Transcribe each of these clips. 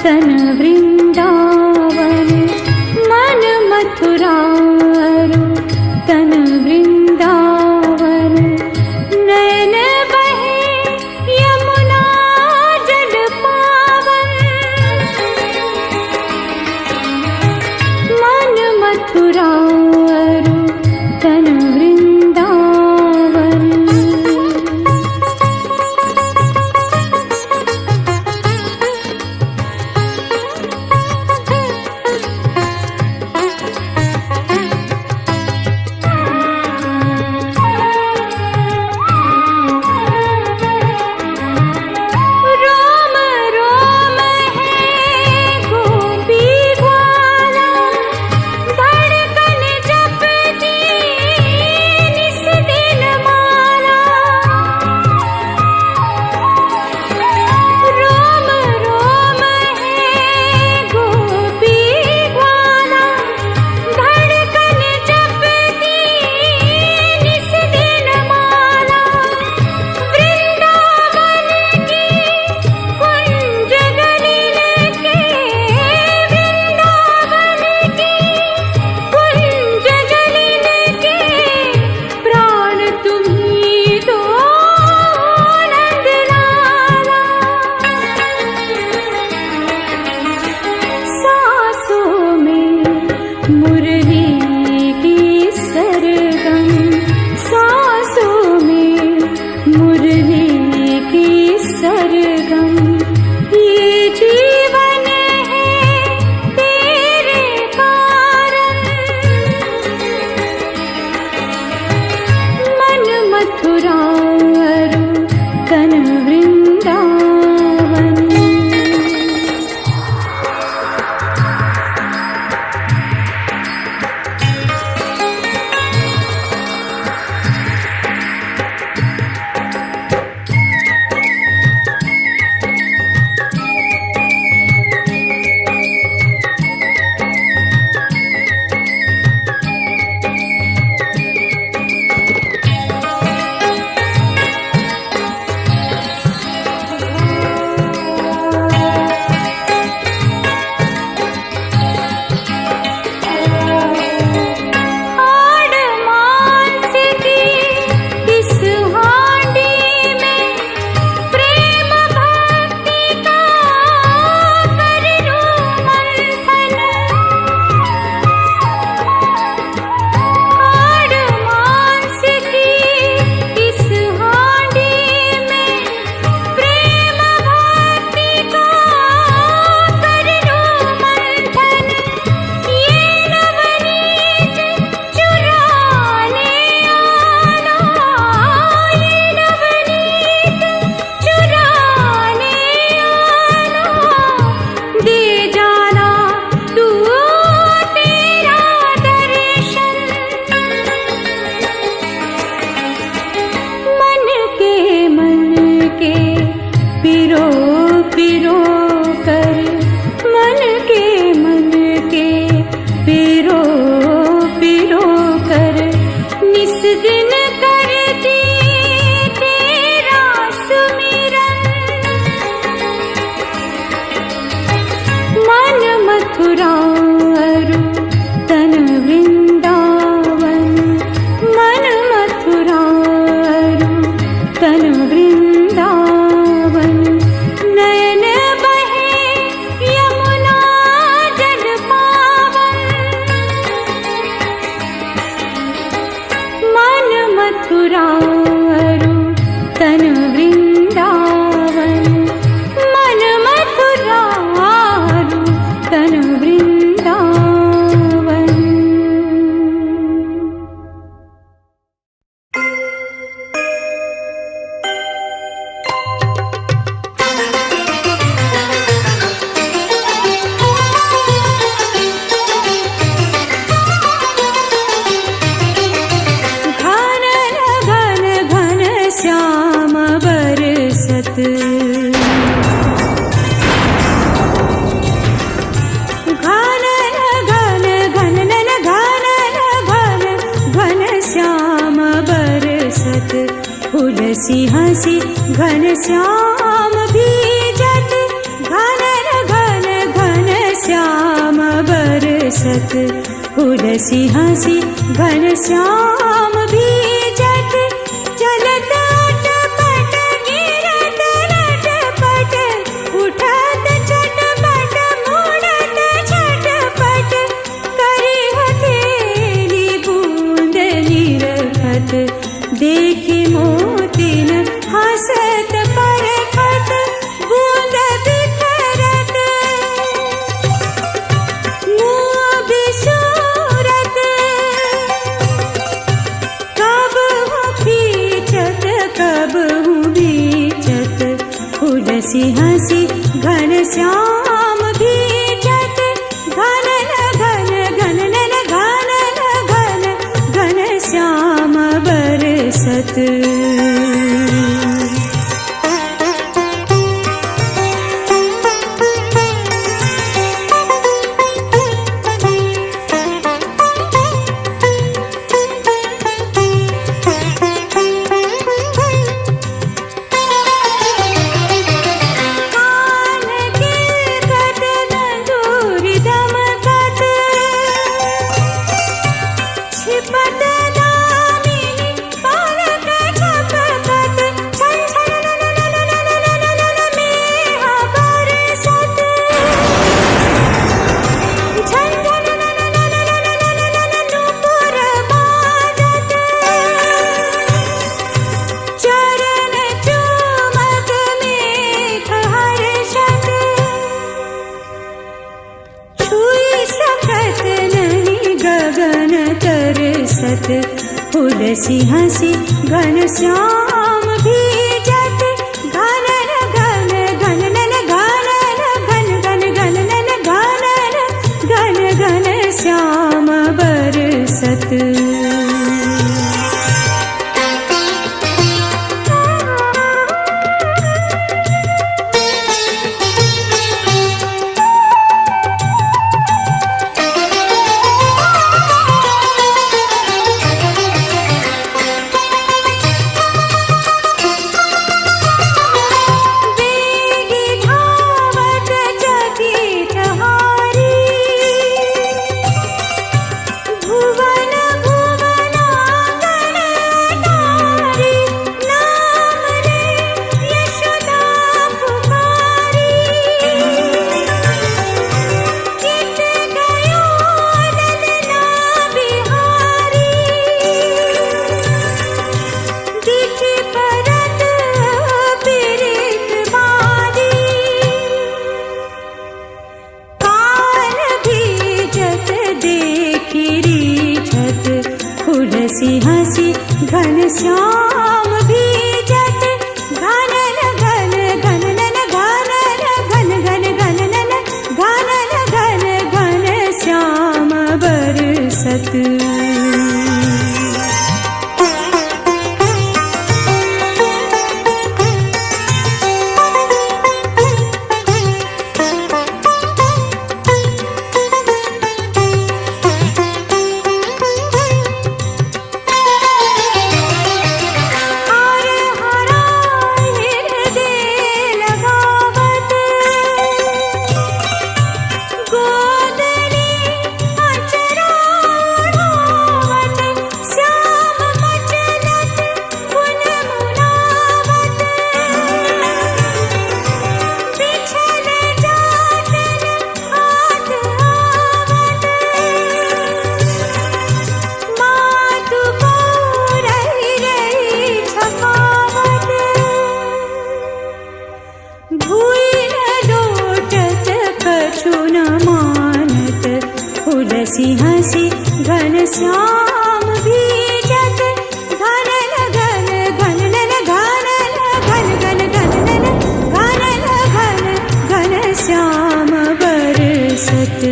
तन वृंदावन मन मथुरा तन वृंदावन नयन बहे यमुना जल पावन मन मथुरा तन वृंदावन। हंसी हंसी घन श्याम भीजत घन घन बरसत उलसी हंसी घनश्याम भीजत चलत अटपट गिरत लटपट उठत चटपट मुड़त छटपट करी हथेली बूंद निरखत देखी मोतिन हंसत परखत बूंद बिखरत मुँह बिसूरत कब हूँ खींचत कब हूँ बीचत उलसी हंसी घनश्याम भीजत घनन घन घनन घनन घन घनश्याम बरसत उलसी हंसी घनश्याम भीजत घनन घन घनन घनन घन घन घनन घनन घन घन श्याम बरसत उलसी हंसी घनश्याम भीजत घनन घन घनन घनन घन घन घनन घनन घन घन श्याम बरसत उलसी हंसी घनश्याम भीजत घनन घन घनन घनन घन घन घनन घनन घन घन श्याम बरसत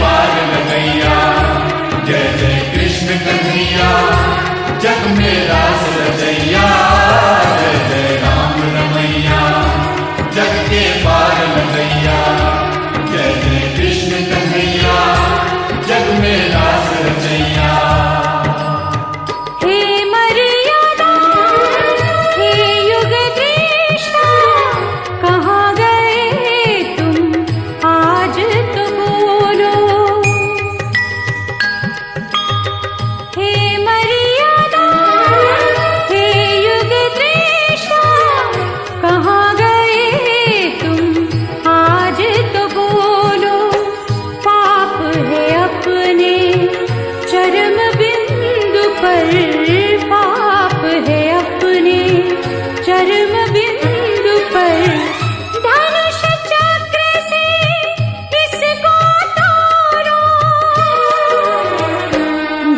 पार लगैया, जय जय कृष्ण कन्हैया, जग में रास रचैया, जय जय राम रमैया, जग के पार लगैया, जय जय कृष्ण कन्हैया, जग में रास रचैया।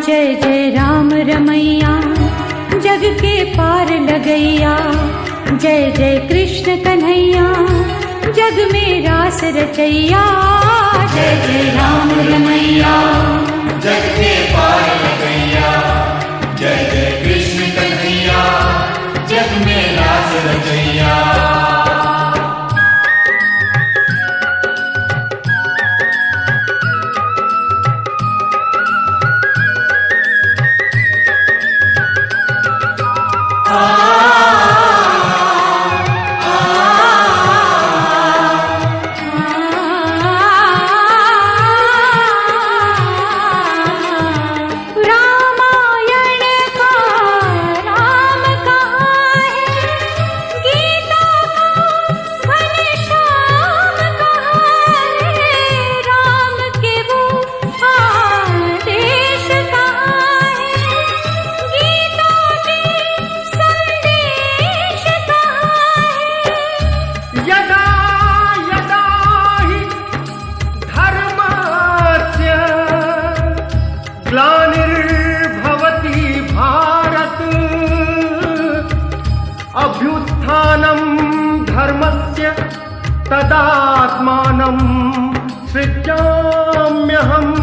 जय जय राम रमैया, जग के पार लगैया, जय जय कृष्ण कन्हैया, जग में रास रचैया, जय जय राम रमैया, जग के पार लगैया, जय जय कृष्ण कन्हैया, जग में रास रचैया। ग्लानिर्भवति भारत, अभ्युत्थानं धर्मस्य तदात्मानं सृजाम्यहम्।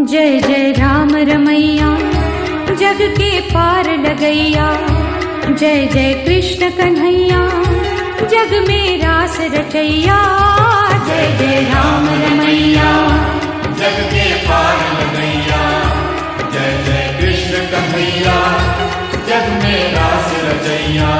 जय जय राम रमैया, जग के पार लगैया, जय जय कृष्ण कन्हैया, जग में रास रचैया, जय जय राम रमैया, जग के पार लगैया, जय जय कृष्ण कन्हैया, जग में रास रचैया।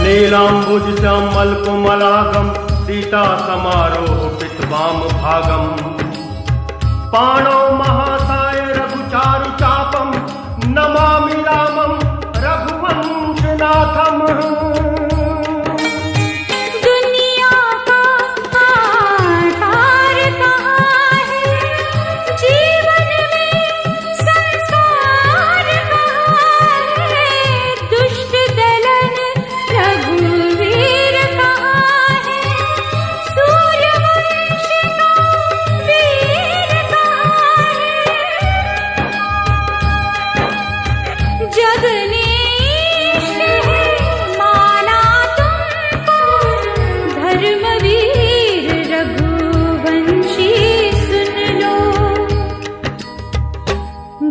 नीलाम्बुज श्यामल कुमलागम, सीता समारोह पितवाम भागम, पाणौ महासाय रघुचारु चापम, नमामि रामम रघुवंशनाथम।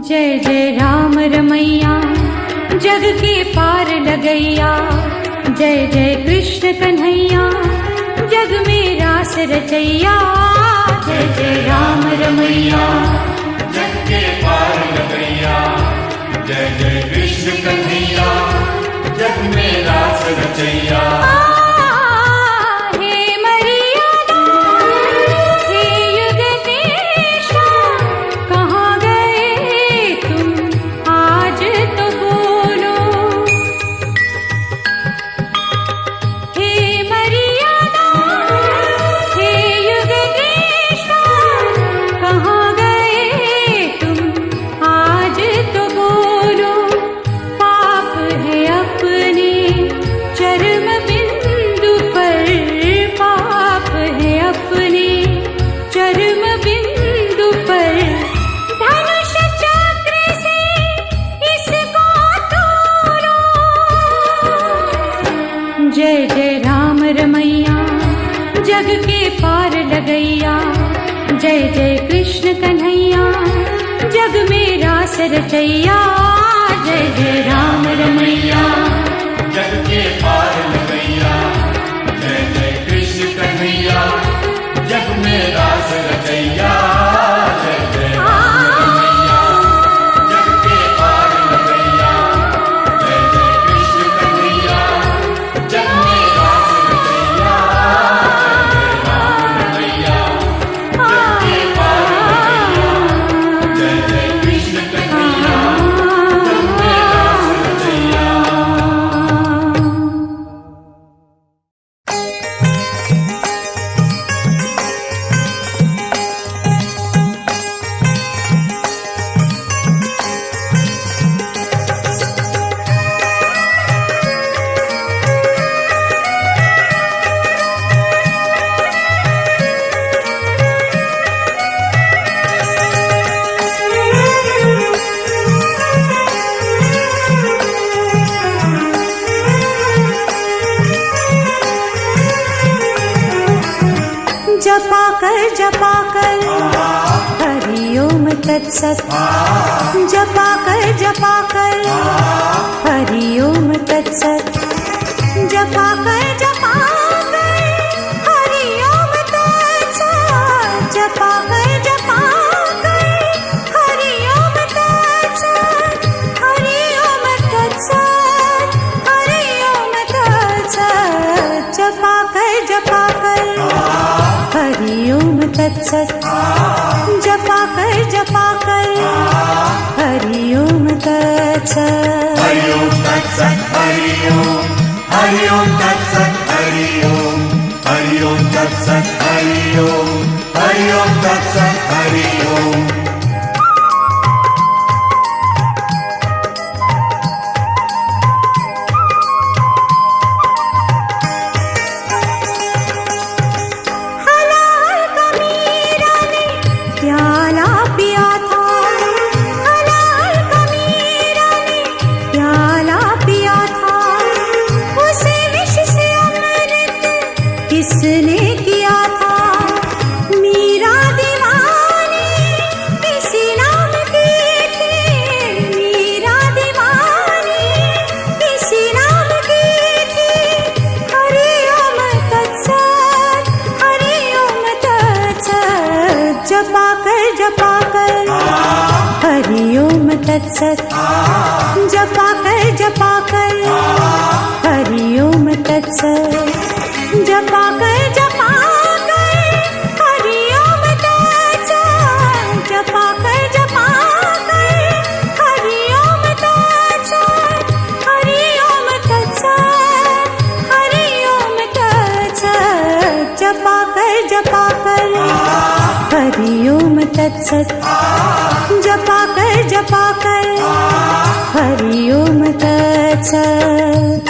जय जय राम रमैया जग के पार लगैया, जय जय कृष्ण कन्हैया जग में रास रचैया। जय जय राम रमैया जग के पार लगैया, जय जय कृष्ण कन्हैया जग में रास रचैया। जय जय राम रमैया जग के पार लगैया, जय जय कृष्ण कन्हैया जग में रास रचैया। जय जय राम रमैया जग के पार लगैया, जय जय कृष्ण कन्हैया जग में रास रचैया। जय जय राम रमैया जग के पार लगैया, जय जय कृष्ण कन्हैया जग में रास रचैया। जय राम रमैया जग के पार लगैया, जय जय कृष्ण कन्हैया जग में रास रचैया। जपा कर हरि ओम तत्सत, जपा कर हरि ओम तत्सत, जपा कर हरि ओम तत्सत, जपा कर हरि ओम तत्सत, हरि ओम तत्सत, हरि ओम तत्सत, जपा कर हरि ओम तत्सत, जपा कर हरि ओम तत्सत। हरि ओम तत्सत हरि ओम तत्सत हरि ओम तत्सत हरि ओम तत्सत हरि ओम। किसने किया था मीरा दीवानी, किसी नाम की थी मीरा दीवानी, किसी नाम की थी। हरि ओम तत्सत, हरि ओम तत्सत, जपा कर हरि ओम तत्सत, जपा कर हरि ओम तत्सत, जपा कर हरि ओम तत्सत, जपा कर हरि ओम तत्सत, हरि ओम तत्सत, हरि ओम तत्सत, जपा कर हरि ओम तत्सत, जपा कर हरि ओम तत्सत।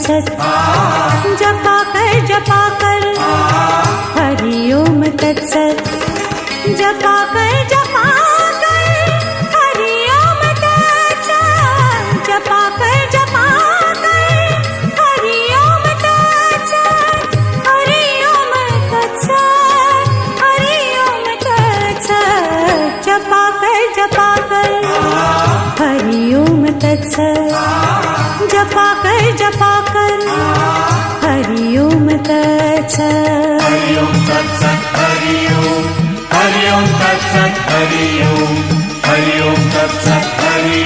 तत्सत जपा कर हरि ओम तत्सत जपा कर हरि ओम तत्सत जपा कर हरि ओम तत्सत हरि ओम तत्सत हरि ओम तत्सत जपा कर हरि ओम तत्सत जपा कर हरि ओम तत्सत हरि ओम तत्सत हरि ओम तत्सत हरि ओम तत्सत हरि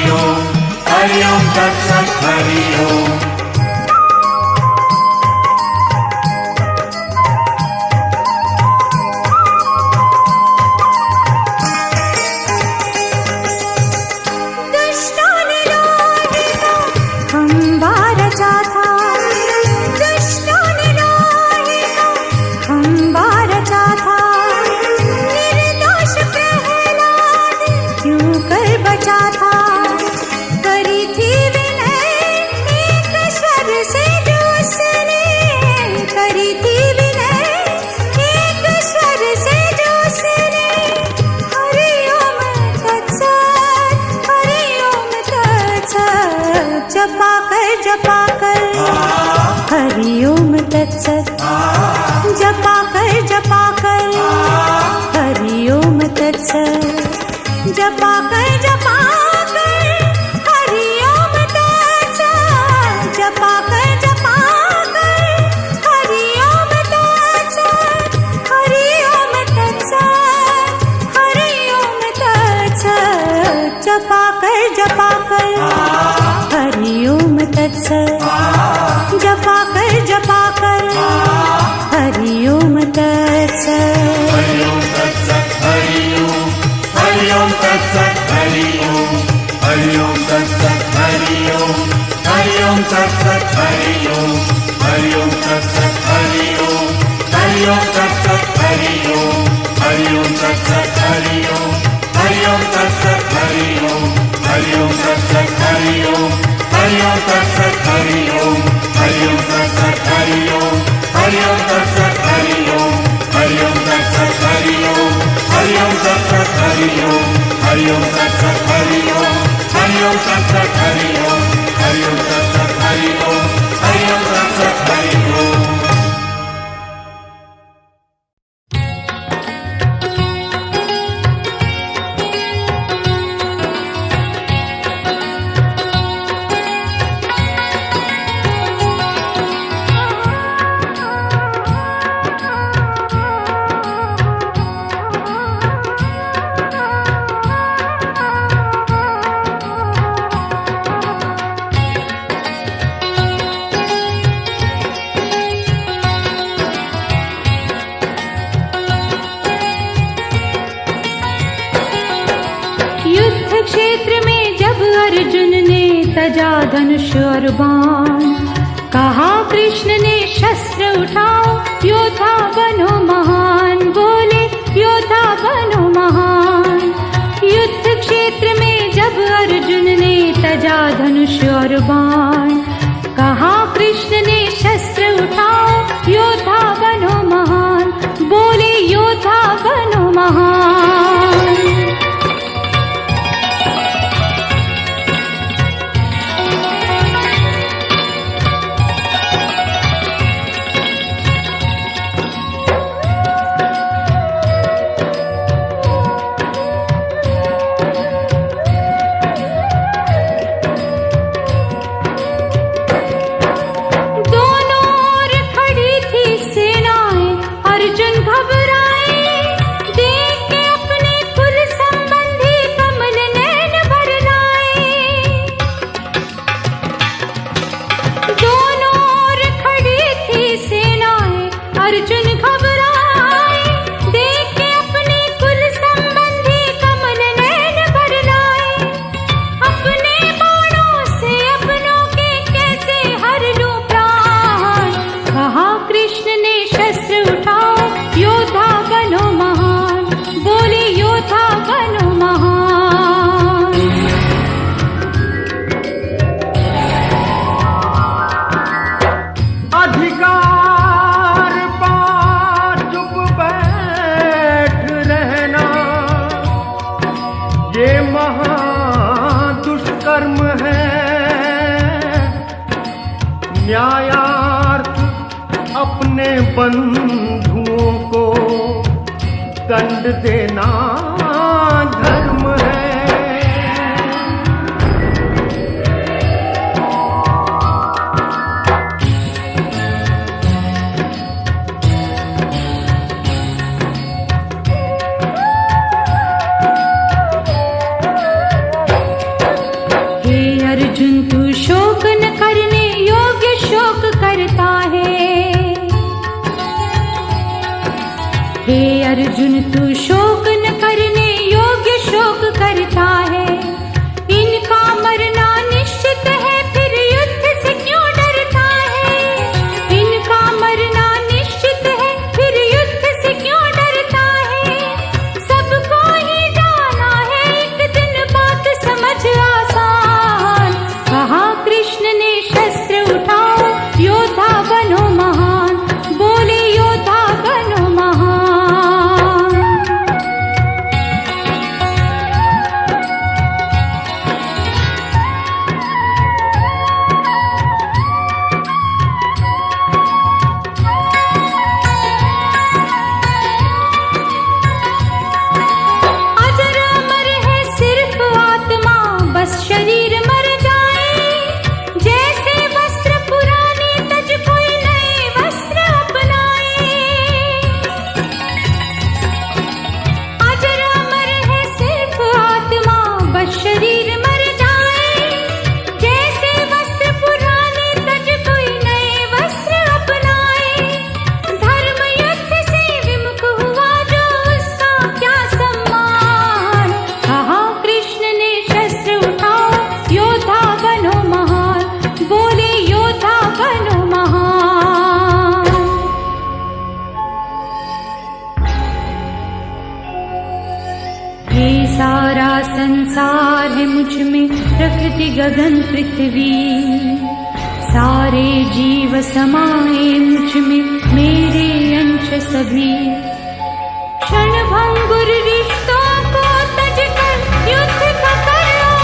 ओम तत्सत हरि ओम जपा कर हरि ओम तत्सत जपा कर हरि ओम तत्सत जपा कर हरि ओम तत्सत जपा कर हरि ओम तत्सत हरि ओम तत्सत हरि ओम तत्सत जपा कर हरि ओम तत्सत जपा कर हरि ओम तत्सत हरि ओम तत्सत हरि ओम तत्सत हरि ओम तत्सत हरि ओम तत्सत हरि ओम तत्सत हरि ओम तत्सत हरि ओम तत्सत हरि ओम तत्सत हरि ओम तत्सत हरि ओम तत्सत हरि ओम तत्सत हरि ओम तत्सत हरि ओम तत्सत हरि ओम तत्सत हरि ओम तत्सत हरि ओम तत्सत हरि ओम तत्सत हरि ओम तत्सत हरि ओम तजा धनुष और बाण कहा कृष्ण ने शस्त्र उठाओ योद्धा बनो महान बोले योद्धा बनो महान युद्ध क्षेत्र में जब अर्जुन ने तजा धनुष और बाण कहा कृष्ण ने शस्त्र उठाओ योद्धा बनो महान बोले योद्धा बनो महान अपने बंधुओं को दंड देना धर्म है। अर्जुन तू शोक न करने योग्य शोक करता है। हे अर्जुन तू शोक न करने योग्य शोक करता है। इनका मरना निश्चित है फिर युद्ध से क्यों डरता है। इनका मरना निश्चित है फिर युद्ध से क्यों डरता है। सबको ही जाना है एक दिन बात समझ आसान। कहा कृष्ण ने शस्त्र उठाओ योद्धा बनो महान। बोले योद्धा बनो महान। अजर अमर है सिर्फ आत्मा बस शरीर मर जैसे वस्त्र पुराने तज कोई नए वस्त्र अपनाए। अजर अमर है सिर्फ आत्मा बस शरीर मर जाए। जैसे वस्त्र पुराने तज कोई नए वस्त्र अपनाए। धर्म युद्ध से विमुख हुआ जो उसका क्या सम्मान। कहा कृष्ण ने शस्त्र उठाओ योद्धा बनो महान। बोले योद्धा बनो महान। ये सारा संसार है मुझ में प्रकृति गगन पृथ्वी। सारे जीव समाए मुझ में मेरे अंश सभी। क्षण भंगुर रिश्तों को तज कर युद्ध का कर लो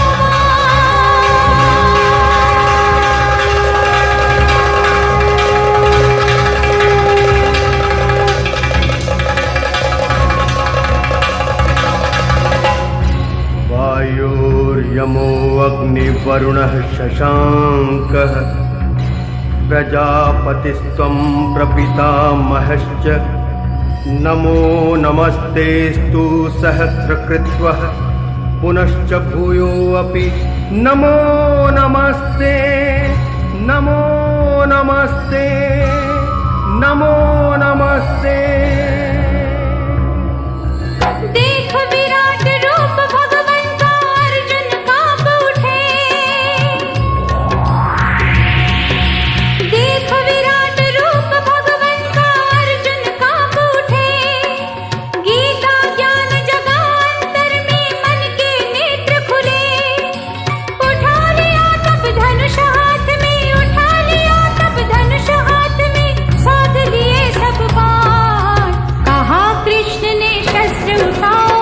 वायुर्यमो अग्निवरुणः शशाङ्कः प्रजापतिस्त्वं प्रपितामहश्च। नमो नमस्तेस्तु सहस्रकृत्वः पुनश्च भूयोऽपि नमो नमस्ते। नमो नमस्ते नमो नमस्ते। देख विराट रूप भगवान का अर्जुन कांप उठे। देख विराट रूप भगवान का अर्जुन कांप उठे। गीता ज्ञान जगा अंतर में मन के नेत्र खुले। उठा लिया तब धनुष हाथ में। उठा लिया तब धनुष हाथ में। साध लिए सब बाण। कहा कृष्ण ने शस्त्र उठाओ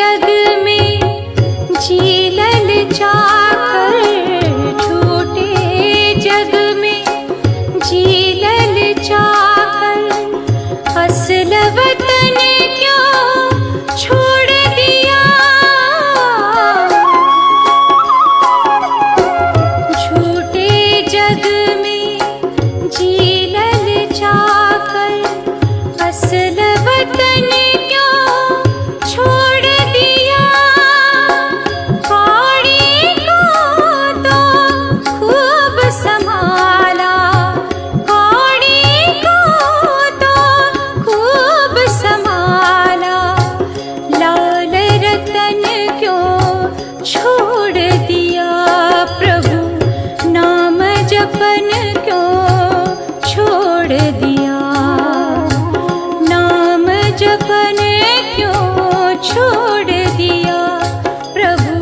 जग में जीलल चाकर, झूठे जग में जीलल चाकर, असल वतन क्यों छोड़ दिया। झूठे जग में जीलल चाकर, असल वतन क्यों छोड़ दिया। कौड़ी को तो खूब संभाला, कौड़ी को तो खूब संभाला, लाल रतन क्यों छोड़ दिया। प्रभु नाम जपन क्यों छोड़ दिया। नाम जपन क्यों छोड़ दिया। प्रभु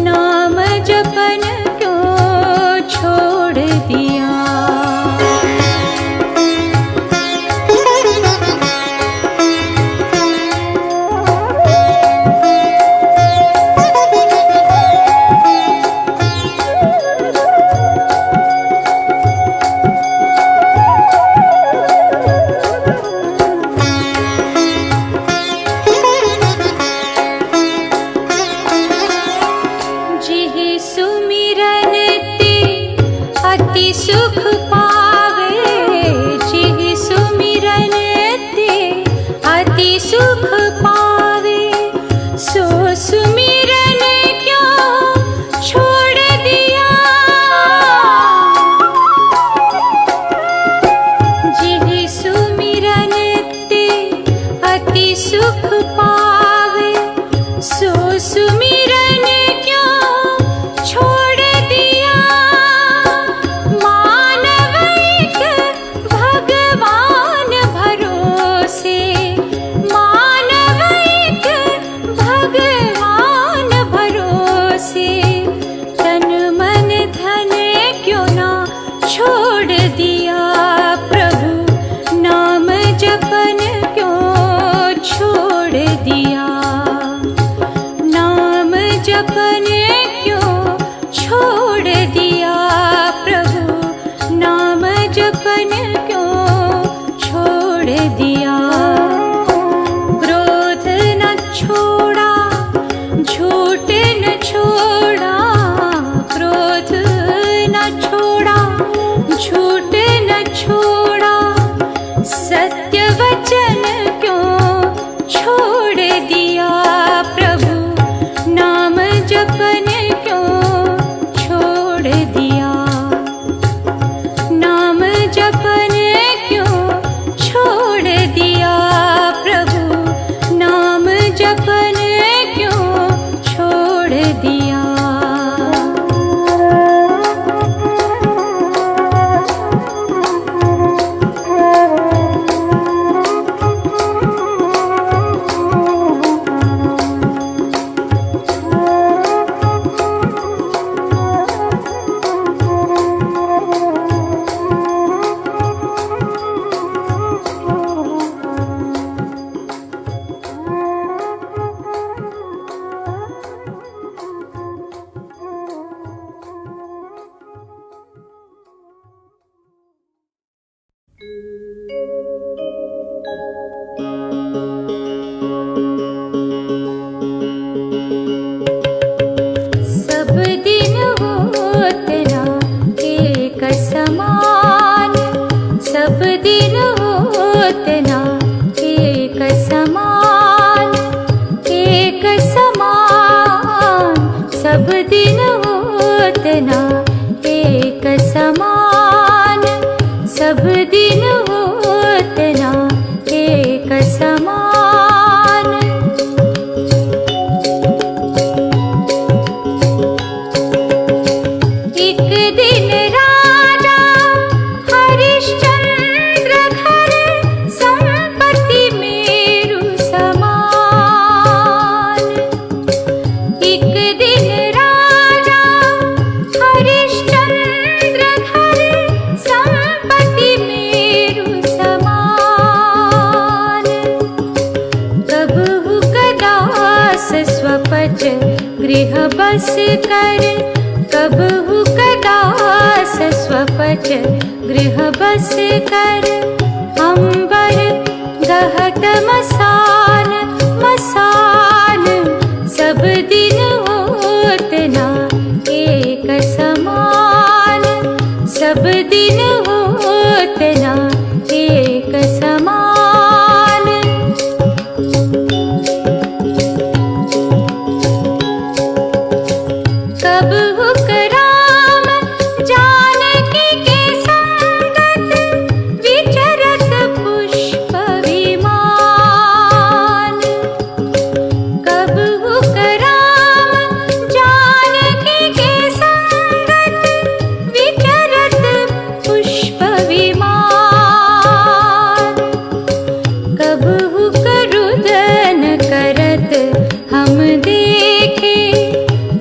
नाम जपन क्यों छोड़ दिया। जिहि सुमिरन ते अति सुख पावे। जिहि सुमिरन ते अति सुख पावे। सो सुमिरन क्यों छोड़ दिया। जिहि सुमिरन ते अति सुख पावे। सो सुमिरन क्यों छोड़ दिया। मानविक भगवान भरोसे, मानविक भगवान भरोसे, तन मन धन क्यों ना छोड़ दिया। प्रभु नाम जपन क्यों छोड़ दिया। नाम जपन क्यों छोड़ दिया। प्रभु नाम जपन क्यों छोड़ दिया। क्रोध न छोड़ा, झूठ न छोड़ा, क्रोध न छोड़ा, झूठ न छोड़ा, सत्य वचन क्यों छोड़ दिया। प्रभु नाम जपन क्यों छोड़ दिया। नाम जपन क्यों छोड़ दिया। प्रभु नाम जपन क्यों छोड़ दिया। सब दिन होत ना एक समान, सब दिन होत ना एक समान, एक समान, सब दिन होत ना एक समान, सब दिन होत ना एक समान। एक दिन राजा हरिश्चंद्र घर, संपत्ति मेरु समान। एक दिन राजा हरिश्चंद्र घर, स्वपच गृह बस कर, कबहु कदास स्वपच गृह बस कर। अंबर दहत मसान मसान, सब दिन होत ना एक समान, सब दिन होत ना एक समान। कबहु राम जानकी के संगत, विचरत पुष्प विमान। कबहु राम जानकी के संगत, विचरत पुष्प विमान। कबहु रुदन करत हम देखे,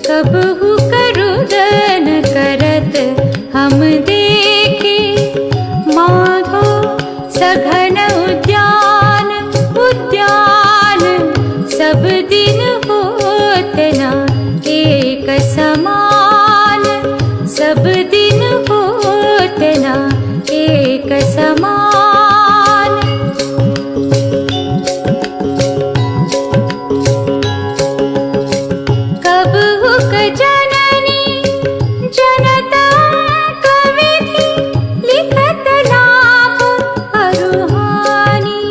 कबहु रुदन करत हम देखे। माधो सघन उद्यान उद्यान, सब दिन होत ना एक समान, सब दिन होत ना एक समान। कबहु जननी जनता कविधि, लिखत लाभ अरुहानी।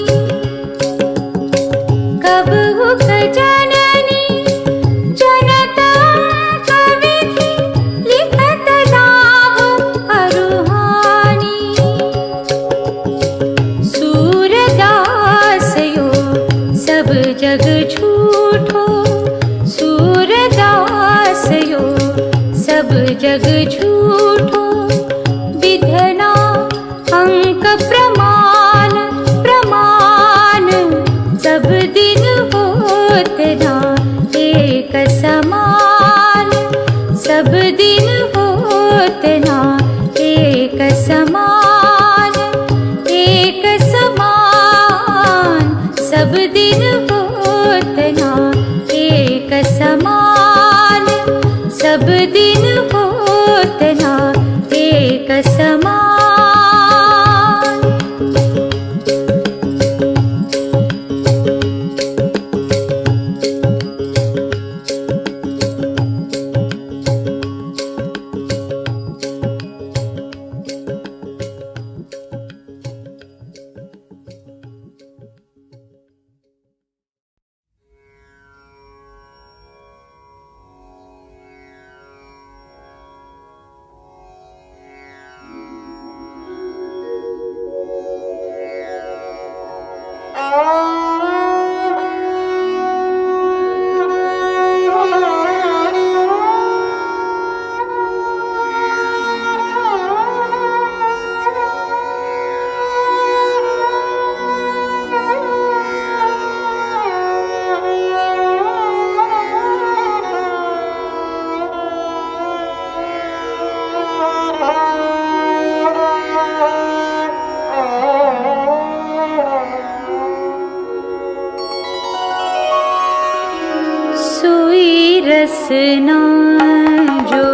कबहु जननी जनता कविधि, लिखत लाभ अरुहानी। सूरदास यो सब जग झूठो, सूरदास यो सब जग झूठो। विधना अंक प्रमाण प्रमाण, सब दिन होत ना एक समान, सब दिन होत ना एक समान, एक समान, सब दिन होत ना एक समान, सब दिन होत ना एक समान। रसना जो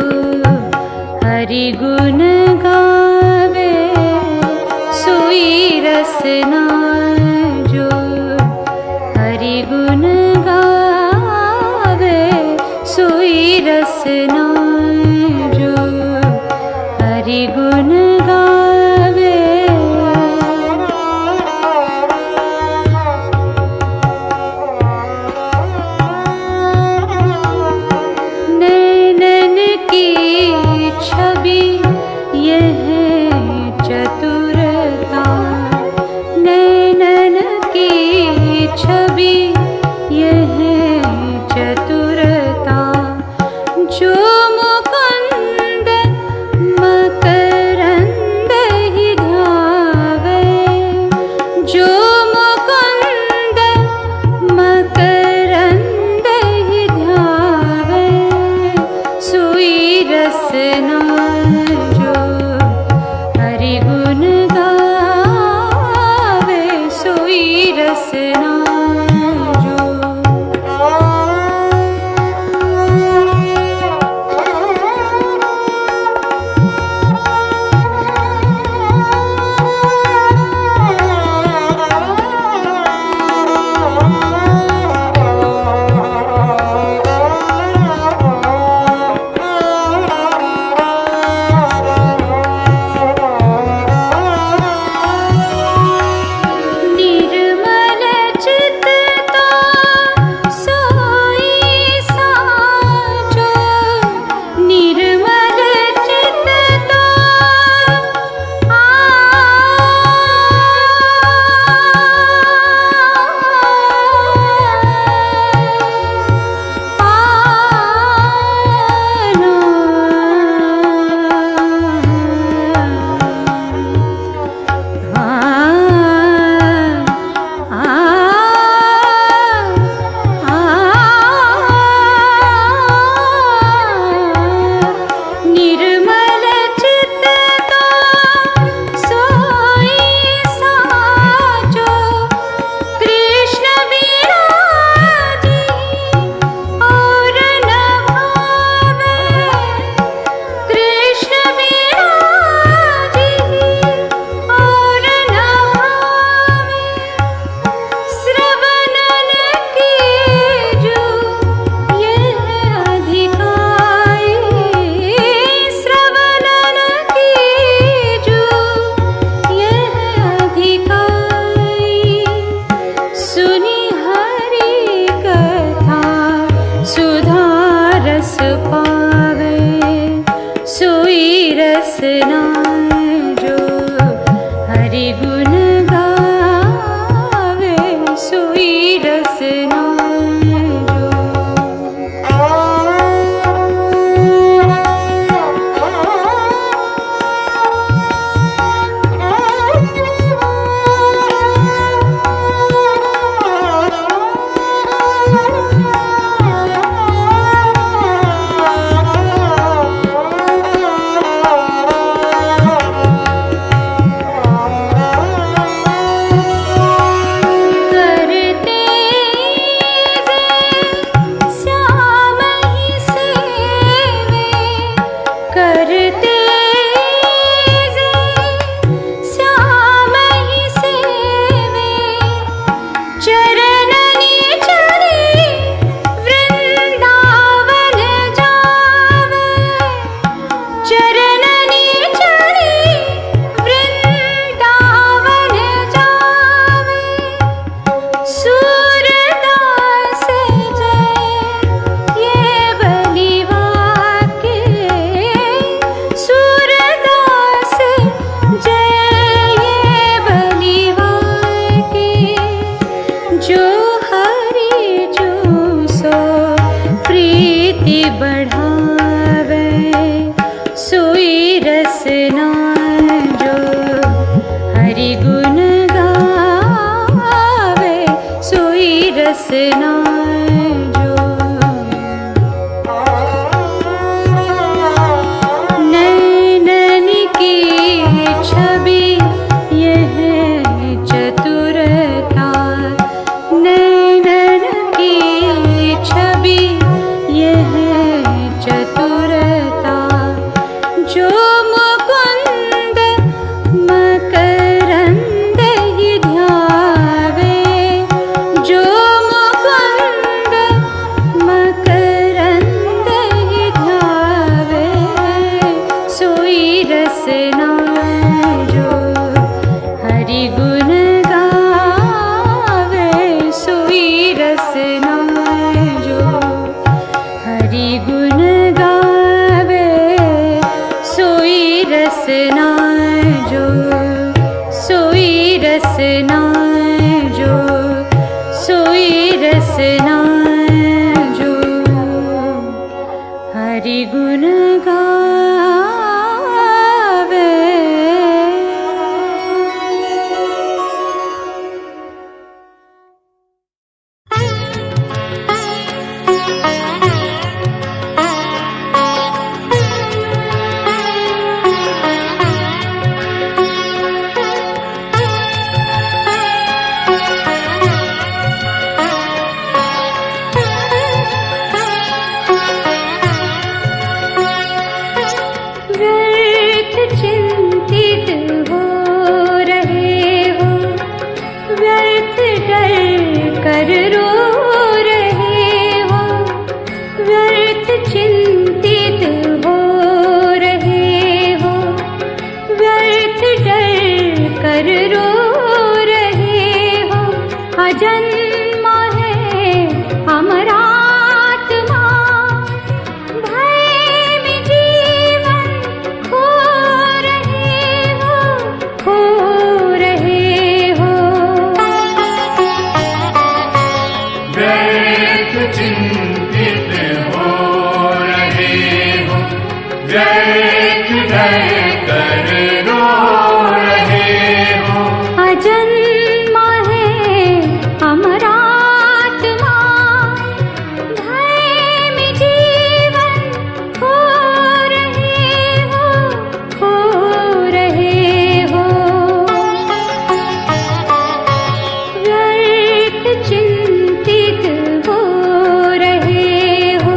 हरि गुण गावे, सोई रसना जो हरि गुण गावे, सोई रसना जो हरि गुण गावे। नैनन की छवि यह चतुरता, नैनन की छवि चरणनी चली वृंदावन जावे, चरणनी चली वृंदावन जावे। सूरदास जय ये बलिवा के, सूरदास जय ये बलिवा के। जो हरि जो सो प्रीति बढ़ावे, सोई रसना जो हरि गुण गावे, सोई रसना जो। नैनन की छवि यह चतुरता, नैनन की छवि यह चतुरता। जो मुकुंद मकरंद ही ध्यावे, जो मुकुंद मकरंद ही ध्यावे, सोई रसना जो हरि गुण गावे, सोई रसना जो हरि गुण गावे, सोई रसना जो, सोई रसना जो, सोई रसना जो हरि गुण गावे। व्यर्थ चिंतित हो रहे हो, व्यर्थ डर कर रो रहे हो, व्यर्थ चिंतित हो रहे हो, व्यर्थ डर कर रो रहे हो। अजन्मा है अमरात्मा, भय में जीवन खो रहे हो, खो रहे हो। व्यर्थ चिंतित हो रहे हो, व्यर्थ डर कर रो रहे हो। अजन्मा है अमरात्मा, भय में जीवन खो रहे हो, खो रहे हो। व्यर्थ चिंतित हो रहे हो।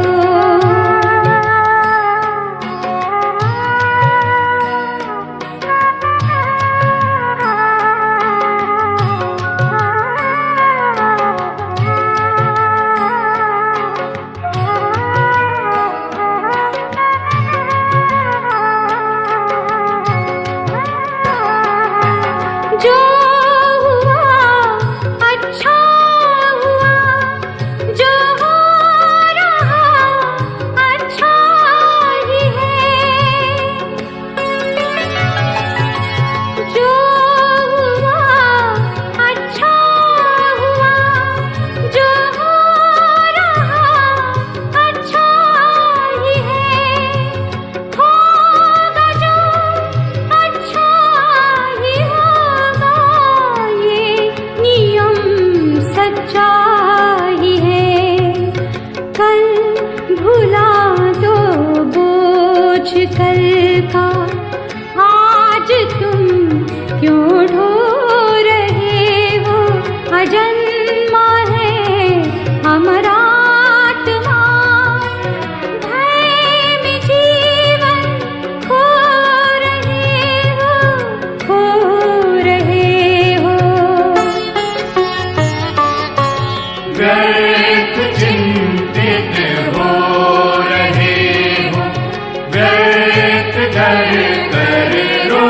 जो हुआ अच्छा हुआ, जो हो रहा अच्छा ही है। जो हुआ अच्छा हुआ, जो हो रहा अच्छा ही है। होगा जो अच्छा ही होगा, ये नियम सच्चा ही है। कल भुला दो बोझ कल का, आज तुम क्यों ढो रहे हो। अजन्मा है अमरात्मा, भय में जीवन खो रहे हो, खो रहे हो। व्यर्थ चिंतित हो रहे हो, व्यर्थ डर कर रो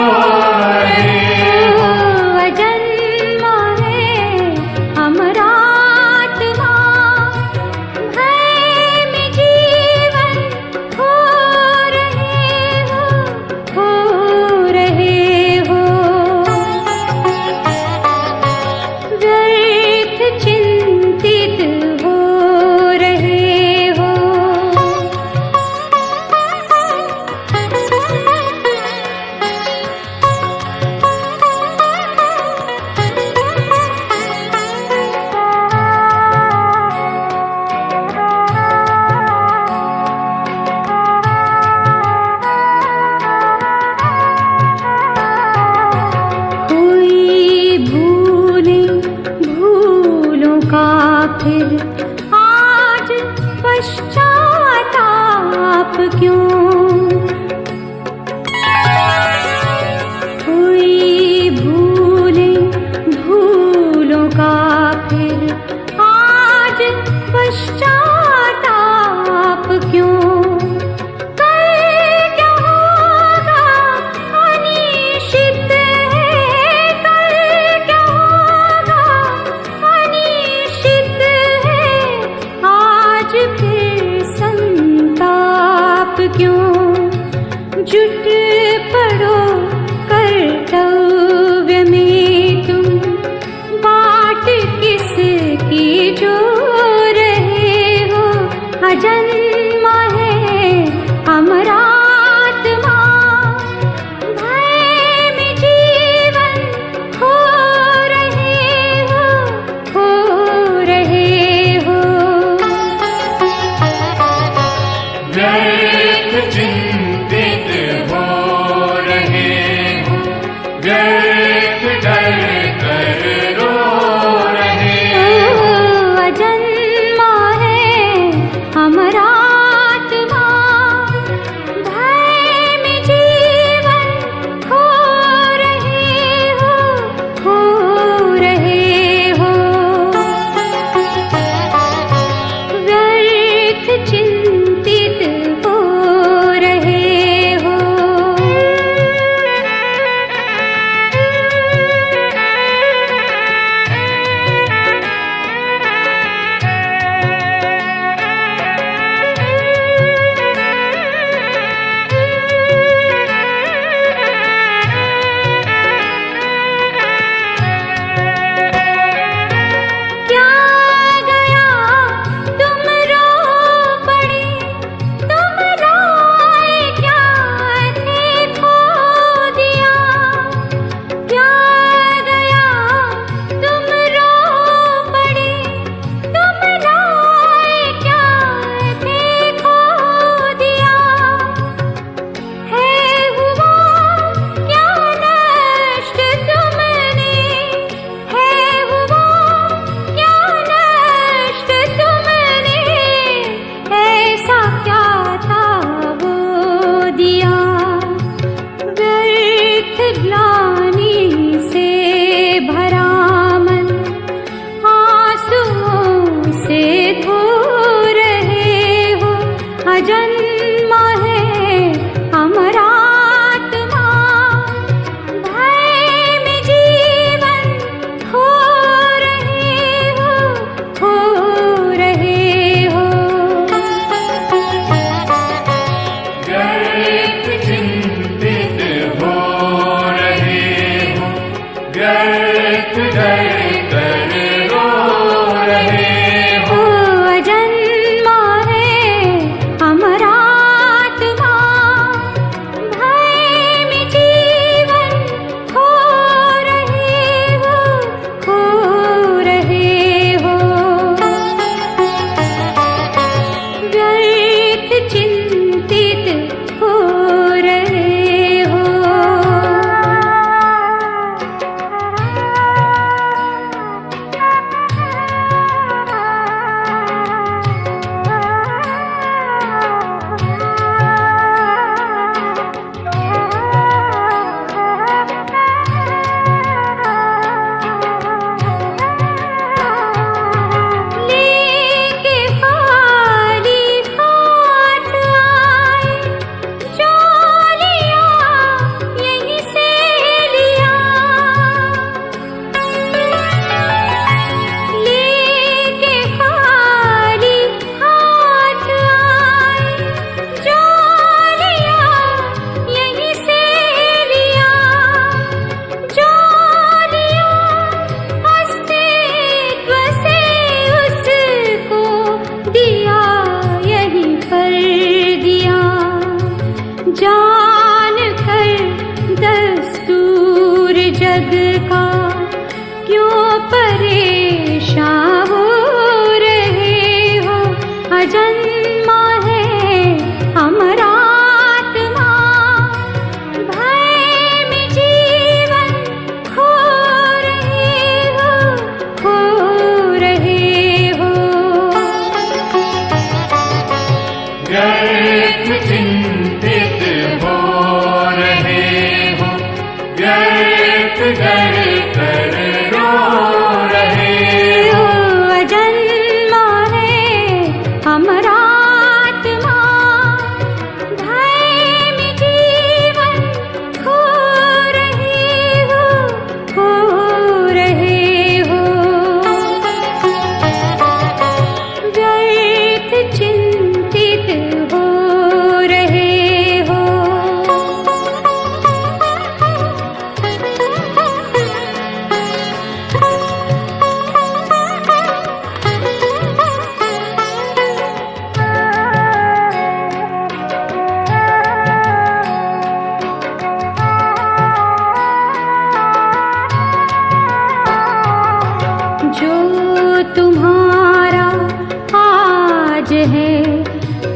रहे हो। अजन्मा है अमरात्मा, भय में जीवन खो रहे हो, खो रहे हो। व्यर्थ चिंतित हो रहे हो। कोई भूलें भूलों का फिर आज पश्चाताप क्यों? कोई भूलें भूलों का फिर आज पश्चाताप क्यों? कल क्या होगा अनिश्चित है, कल क्या होगा अनिश्चित है। आज फिर संताप क्यों? जुट पड़ो कर्तव्य में तुम, बाट किसकी जो रहे हो। अजन्मा है अमरात्मा, भय में जीवन खो रहे हो, खो रहे हो। व्यर्थ चिंतित हो रहे हो, व्यर्थ डर कर रो रहे हो। अजन्मा है अमरात्मा, भय में जीवन खो रहे हो, खो रहे हो। व्यर्थ चिंतित हो रहे हो। क्या गया तुम रो पड़े, तुम रोए क्या थे खो दिया? क्या गया तुम रो पड़े, तुम रोए क्या थे खो दिया? है हुआ क्या नष्ट तुमने, है हुआ क्या नष्ट तुमने? ऐसा क्या था वो दिया? व्यर्थ ग्लानि से भरा मन, आंसुओं से धो रहे हो। अजन्मा है अमरात्मा, भय में जीवन खो रहे हो, खो रहे हो। व्यर्थ चिंतित हो रहे हो, व्यर्थ डर कर रो रहे हो।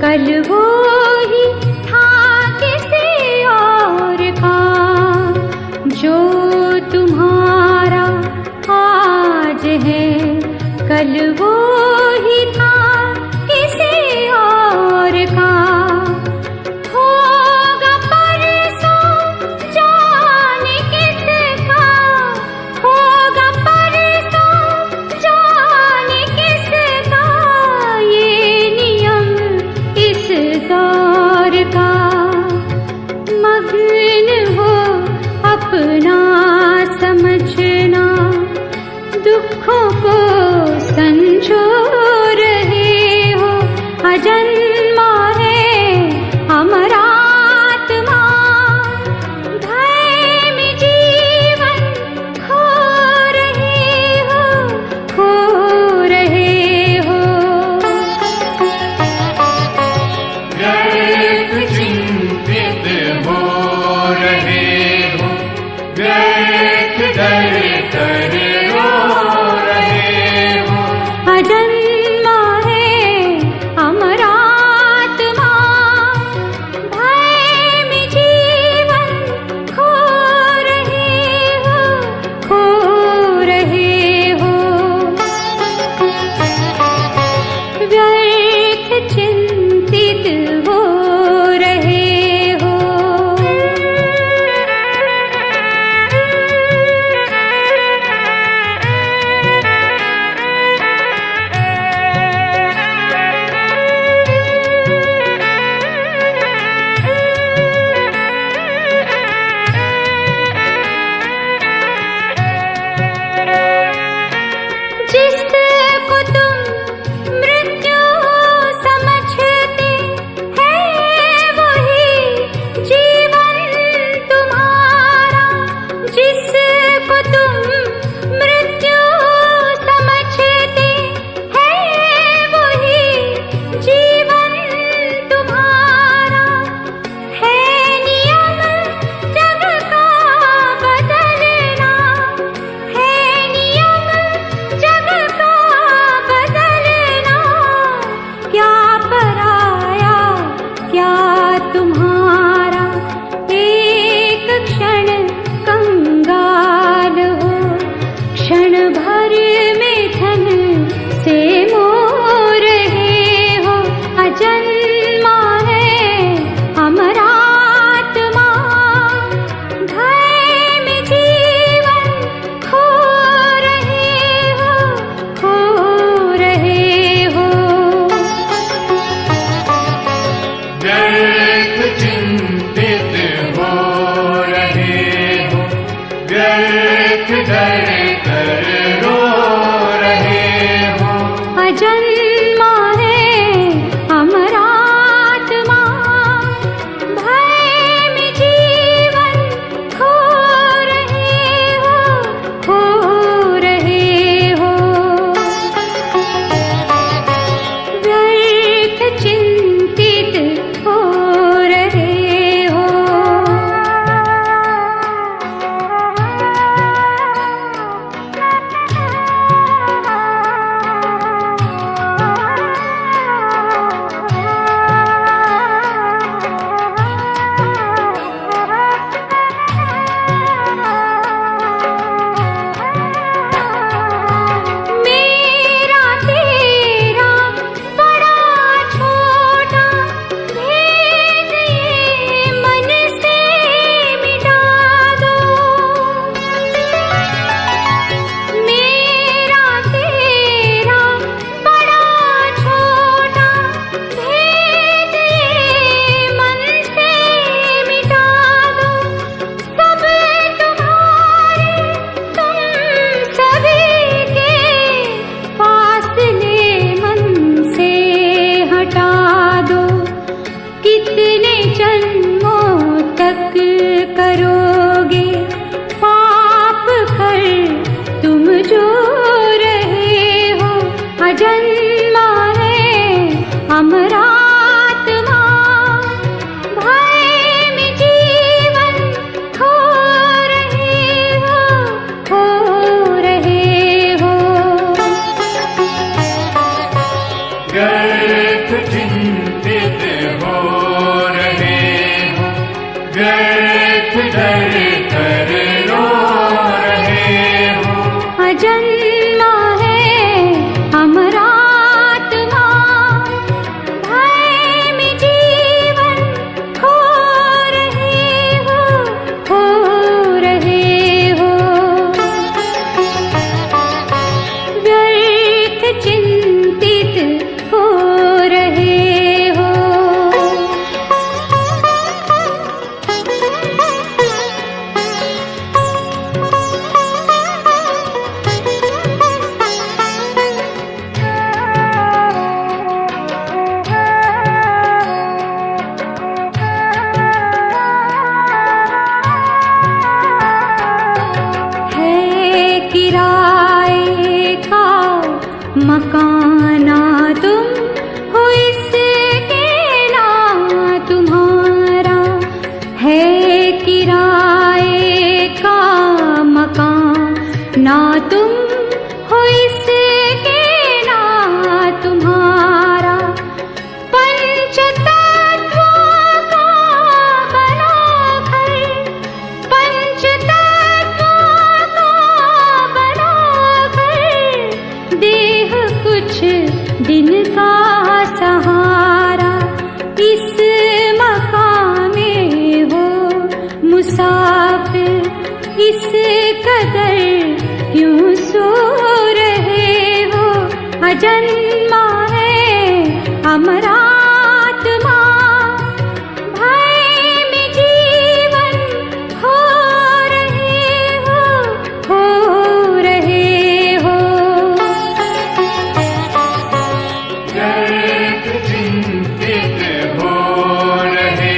कल वो ही था किसी और का, जो तुम्हारा आज है कल वो ही था किसी और का। होगा परसों जाने किसका, होगा परसों जाने किसका, ये नियम इस दौर का। मग्न हो अपना समझना, दुखों को संजो रहे हो। अजन्मा है अमरात्मा, भय में जीवन खो रहे हो, खो रहे हो। व्यर्थ चिंतित हो रहे हो, व्यर्थ डर कर रो रहे हो। अजन्मा है अमरात्मा, भय में जीवन खो रहे हो, खो रहे हो। व्यर्थ चिंतित हो रहे हो। जिसको तुम मृत्यु समझते हैं वही जीवन तुम्हारा, जिसको तुम मृत्यु समझते हैं वही जीवन तुम्हारा। है नियम जग का बदलना, है नियम जग का बदलना। क्या पराया क्या तुम्हारा, एक क्षण कंगाल हो, क्षण भर में धन से मोह रहे हो। अजन्मा है अमरात्मा, भय में जीवन खो रहे हो, खो रहे हो। व्यर्थ चिंतित हो रहे हो, व्यर्थ डर कर रो रहे हो। अजन्मा है अमरात्मा, भय में जीवन खो रहे हो, खो रहे हो। व्यर्थ चिंतित हो रहे हो। मेरा तेरा बड़ा छोटा भेद ये मन से मिटा दो। मेरा तेरा बड़ा छोटा भेद ये मन से मिटा दो। सब तुम्हारे तुम सभी के फासले मन से हटा दो। कितने जन्मों तक करोगे पाप कर तुम जो रहे हो। अजन्मा है अमरात्मा, भय में जीवन खो रहे हो, खो रहे हो। व्यर्थ चिंतित चिंतित हो रहे हो, व्यर्थ डर कर रो रहे हो। अजन्मा है अमरात्मा, भय में जीवन खो रहे हो, खो रहे हो। व्यर्थ चिंतित हो रहे हो। है किराए का मकाना तुम हो, इसके ना तुम्हारा। है किराए का मकान ना तुम हो, इसके ना तुम्हारा। पंचतत्वों का बना घर, पंचतत्वों का बना घर। देह कुछ दिन का सहारा, इस मकान में हो मुसाफिर। इस कदर क्यों सो रहे हो। अजन्मा है अमरात्मा, भय में जीवन खो रहे हो, खो रहे हो। व्यर्थ चिंतित हो रहे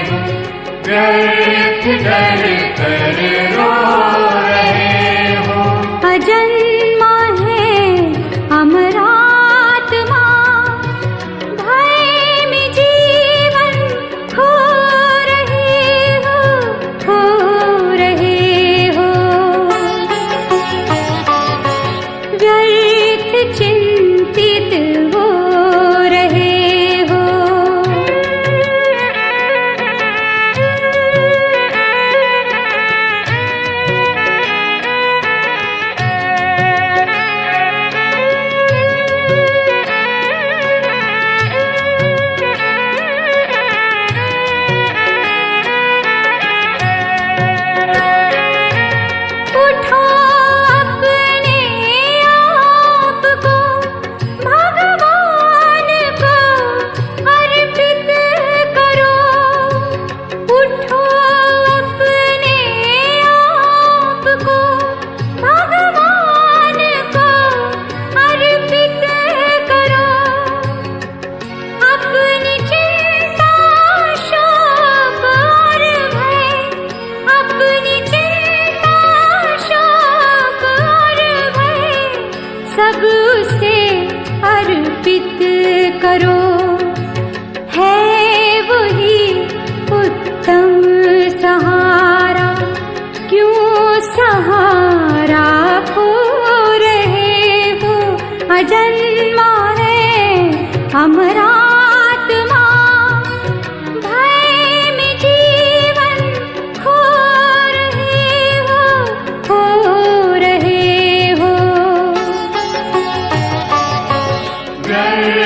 हो, व्यर्थ डर कर रो रहे हो। अजन्मा है अमरात्मा, भय में जीवन खो रहे हो, खो रहे हो। व्यर्थ चिंतित हो रहे हो। उठो अपने आप को भगवान को अर्पित करो। उठो अपने आप को भगवान को अर्पित करो। अपनी चिंता शोक और भय, अपनी चिंता शोक और भय, सब उसे अर्पित करो। है वही उत्तम सहारा, क्यों सहारा खो रहे हो। अजन्मा है अमरात्मा, भय में जीवन खो रहे हो, खो रहे हो। व्यर्थ